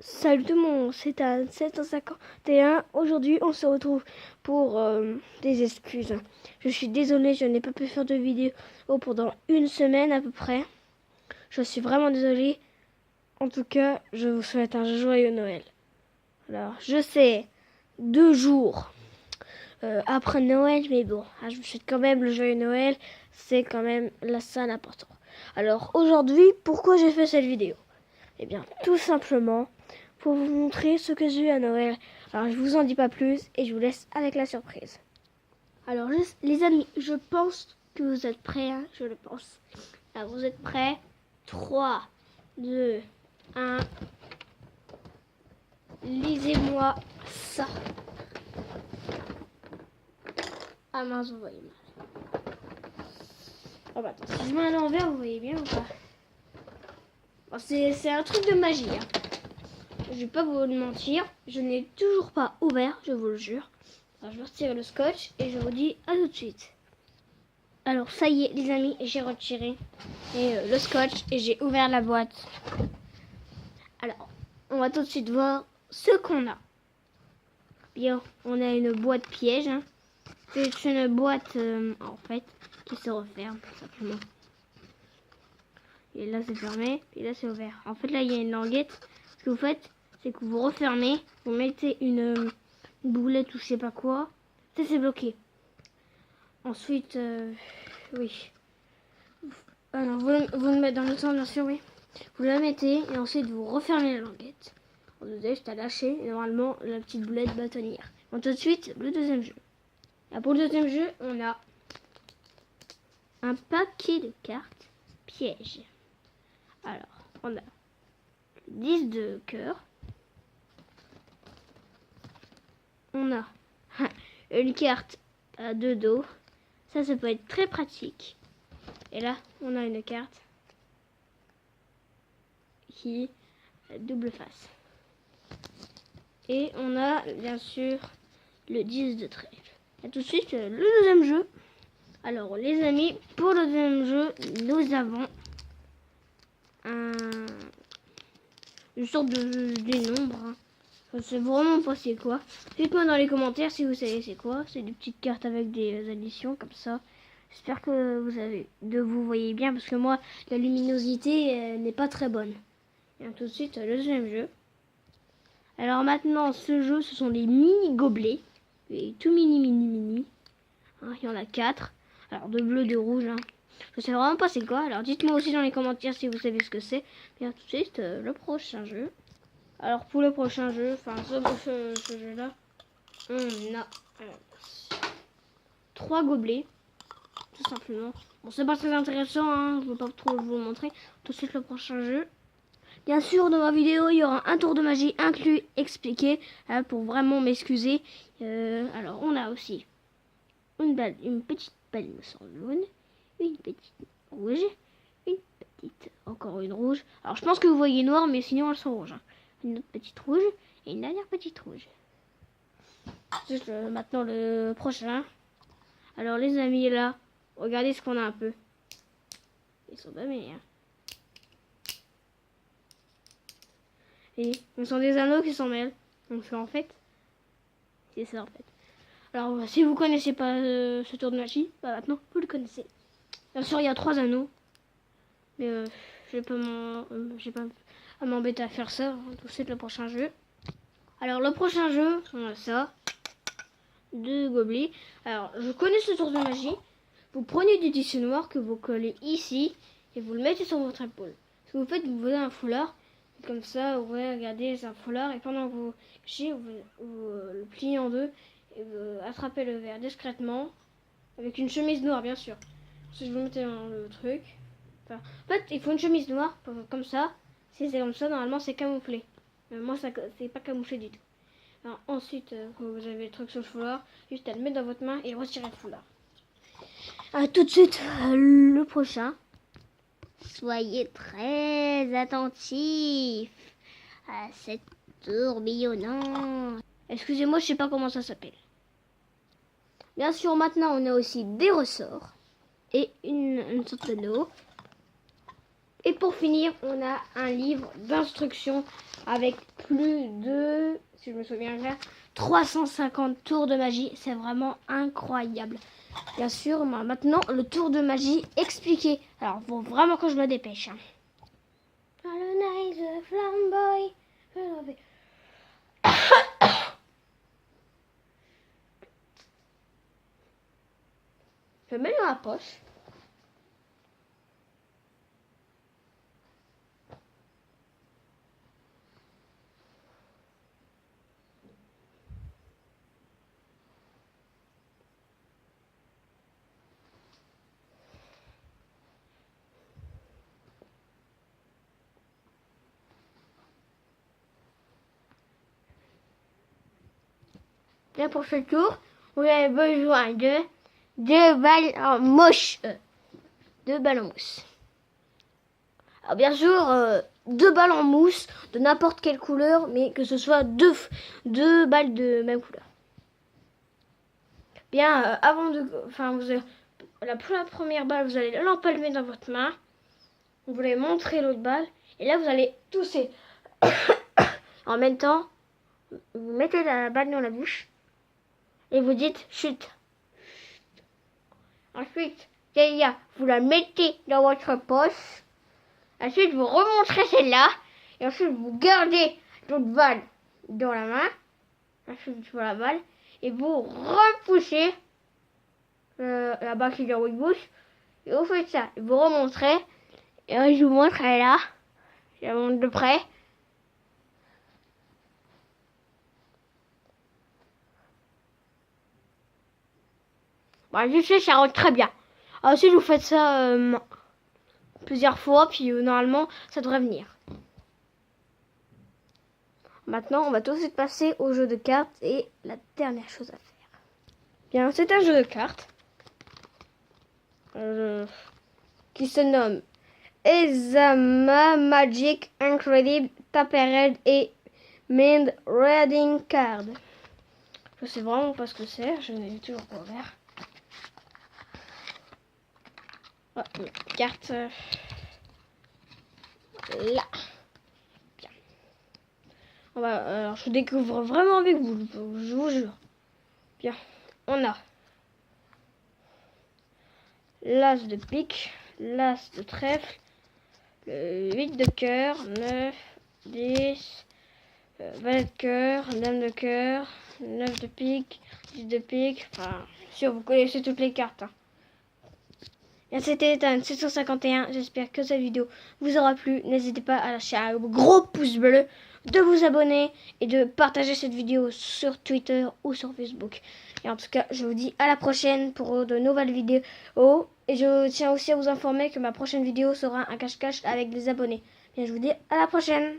Salut tout le monde, c'est Anne 751. Aujourd'hui, on se retrouve pour des excuses. Je suis désolée, je n'ai pas pu faire de vidéo pendant une semaine à peu près. Je suis vraiment désolée. En tout cas, je vous souhaite un joyeux Noël. Alors, je sais, 2 jours après Noël, mais bon, je vous souhaite quand même le joyeux Noël. C'est quand même la scène importante. Alors, aujourd'hui, pourquoi j'ai fait cette vidéo? Eh bien, tout simplement pour vous montrer ce que j'ai eu à Noël. Alors, je vous en dis pas plus et je vous laisse avec la surprise. Alors, les amis, je pense que vous êtes prêts, hein, je le pense. Alors, vous êtes prêts? 3, 2, 1. Lisez-moi ça. Ah mince, vous voyez mal. Oh bah attends, si je mets à l'envers, vous voyez bien ou pas? Bon, c'est un truc de magie, hein. Je vais pas vous mentir, je n'ai toujours pas ouvert, je vous le jure. Alors, je vais retirer le scotch et je vous dis à tout de suite. Alors ça y est les amis, j'ai retiré le scotch et j'ai ouvert la boîte. Alors, on va tout de suite voir ce qu'on a. Bien, on a une boîte piège. Hein. C'est une boîte en fait qui se referme tout simplement. Et là c'est fermé, et là c'est ouvert. En fait là il y a une languette. Ce que vous faites, c'est que vous refermez, vous mettez une boulette ou je sais pas quoi. Ça c'est bloqué. Ensuite, oui. Alors vous le mettez dans le temps bien sûr, oui. Vous la mettez et ensuite vous refermez la languette. On nous a juste à lâcher et normalement la petite boulette va tenir. Donc tout de suite le deuxième jeu. Et pour le deuxième jeu, on a un paquet de cartes pièges. Alors, on a 10 de cœur. On a une carte à 2 dos. Ça peut être très pratique. Et là, on a une carte qui a double face. Et on a bien sûr le 10 de trèfle. Et tout de suite, le deuxième jeu. Alors les amis, pour le deuxième jeu, nous avons une sorte de nombre. Hein. Je sais vraiment pas c'est quoi. Dites-moi dans les commentaires si vous savez c'est quoi. C'est des petites cartes avec des additions comme ça. J'espère que vous voyez bien parce que moi, la luminosité n'est pas très bonne. Et tout de suite, le deuxième jeu. Alors maintenant, ce jeu, ce sont des mini gobelets. Et tout mini. Hein, il y en a 4. Alors de bleu, de rouge. Hein. Je sais vraiment pas c'est quoi. Alors dites-moi aussi dans les commentaires si vous savez ce que c'est. Bien tout de suite, le prochain jeu. Alors pour le prochain jeu, enfin ce jeu-là, on a 3 gobelets. Tout simplement. Bon, c'est pas très intéressant, hein, je ne veux pas trop vous le montrer. Tout de suite le prochain jeu. Bien sûr, dans ma vidéo, il y aura un tour de magie inclus, expliqué, hein, pour vraiment m'excuser. Alors, on a aussi une petite balle, me semble, jaune, une petite rouge, encore une rouge. Alors, je pense que vous voyez noir, mais sinon, elles sont rouges. Hein. Une autre petite rouge et une dernière petite rouge. Juste maintenant, le prochain. Alors, les amis, là, regardez ce qu'on a un peu. Ils sont pas meilleurs. Et ce sont des anneaux qui s'en mêlent. Donc c'est en fait, c'est ça en fait. Alors si vous connaissez pas ce tour de magie, bah maintenant vous le connaissez. Bien sûr il y a 3 anneaux, mais je vais pas à m'embêter à faire ça. Tout de suite le prochain jeu. Alors le prochain jeu, on a ça, 2 gobelets. Alors je connais ce tour de magie. Vous prenez du tissu noir que vous collez ici et vous le mettez sur votre épaule. Ce que vous faites, vous voulez un foulard. Comme ça, vous pouvez regarder, c'est un foulard. Et pendant que vous cachez, vous le pliez en deux. Et vous attrapez le verre discrètement. Avec une chemise noire, bien sûr. Si je vous mettez dans le truc. Enfin, en fait, il faut une chemise noire. Comme ça. Si c'est comme ça, normalement, c'est camouflé. Mais moi, c'est pas camouflé du tout. Alors, ensuite, quand vous avez le truc sur le foulard, juste à le mettre dans votre main et retirer le foulard. Tout de suite, le prochain. Soyez très attentifs à cette tourbillonnante. Excusez-moi, je sais pas comment ça s'appelle. Bien sûr, maintenant, on a aussi des ressorts et une sorte d'eau. Et pour finir, on a un livre d'instructions avec plus de, si je me souviens bien, 350 tours de magie. C'est vraiment incroyable. Bien sûr, maintenant, le tour de magie expliqué. Alors, faut vraiment que je me dépêche. Je mets dans la poche. Bien, pour ce tour, vous avez besoin de deux balles en mousse. Deux balles en mousse. Alors bien sûr, deux balles en mousse de n'importe quelle couleur, mais que ce soit deux balles de même couleur. Bien, avant de, enfin, la première balle, vous allez l'empalmer dans votre main. Vous allez montrer l'autre balle, et là vous allez tousser. En même temps, vous mettez la balle dans la bouche et vous dites chut. Ensuite, vous la mettez dans votre poche. Ensuite, vous remontrez celle-là. Et ensuite, vous gardez l'autre balle dans la main. Ensuite, sur la balle. Et vous repoussez la balle qui est dans votre bouche. Et vous faites ça. Et vous remontrez. Et je vous montre, elle est là. Je la montre de près. Bon, je sais, ça rentre très bien. Ensuite, vous faites ça plusieurs fois. Puis normalement, ça devrait venir. Maintenant, on va tout de suite passer au jeu de cartes et la dernière chose à faire. Bien, c'est un jeu de cartes qui se nomme Ezama Magic Incredible Tapperhead et Mind Reading Card. Je sais vraiment pas ce que c'est, je n'ai toujours pas ouvert. Oh, une carte là. Alors, je découvre vraiment avec vous, je vous jure. Bien, on a l'as de pique, l'as de trèfle, le 8 de cœur, 9, 10, valet de cœur, dame de cœur, 9 de pique, 10 de pique. Enfin, sûr, vous connaissez toutes les cartes. Hein. Et c'était Ethan 751. J'espère que cette vidéo vous aura plu. N'hésitez pas à lâcher un gros pouce bleu, de vous abonner et de partager cette vidéo sur Twitter ou sur Facebook. Et en tout cas, je vous dis à la prochaine pour de nouvelles vidéos. Et je tiens aussi à vous informer que ma prochaine vidéo sera un cache-cache avec des abonnés. Bien, je vous dis à la prochaine.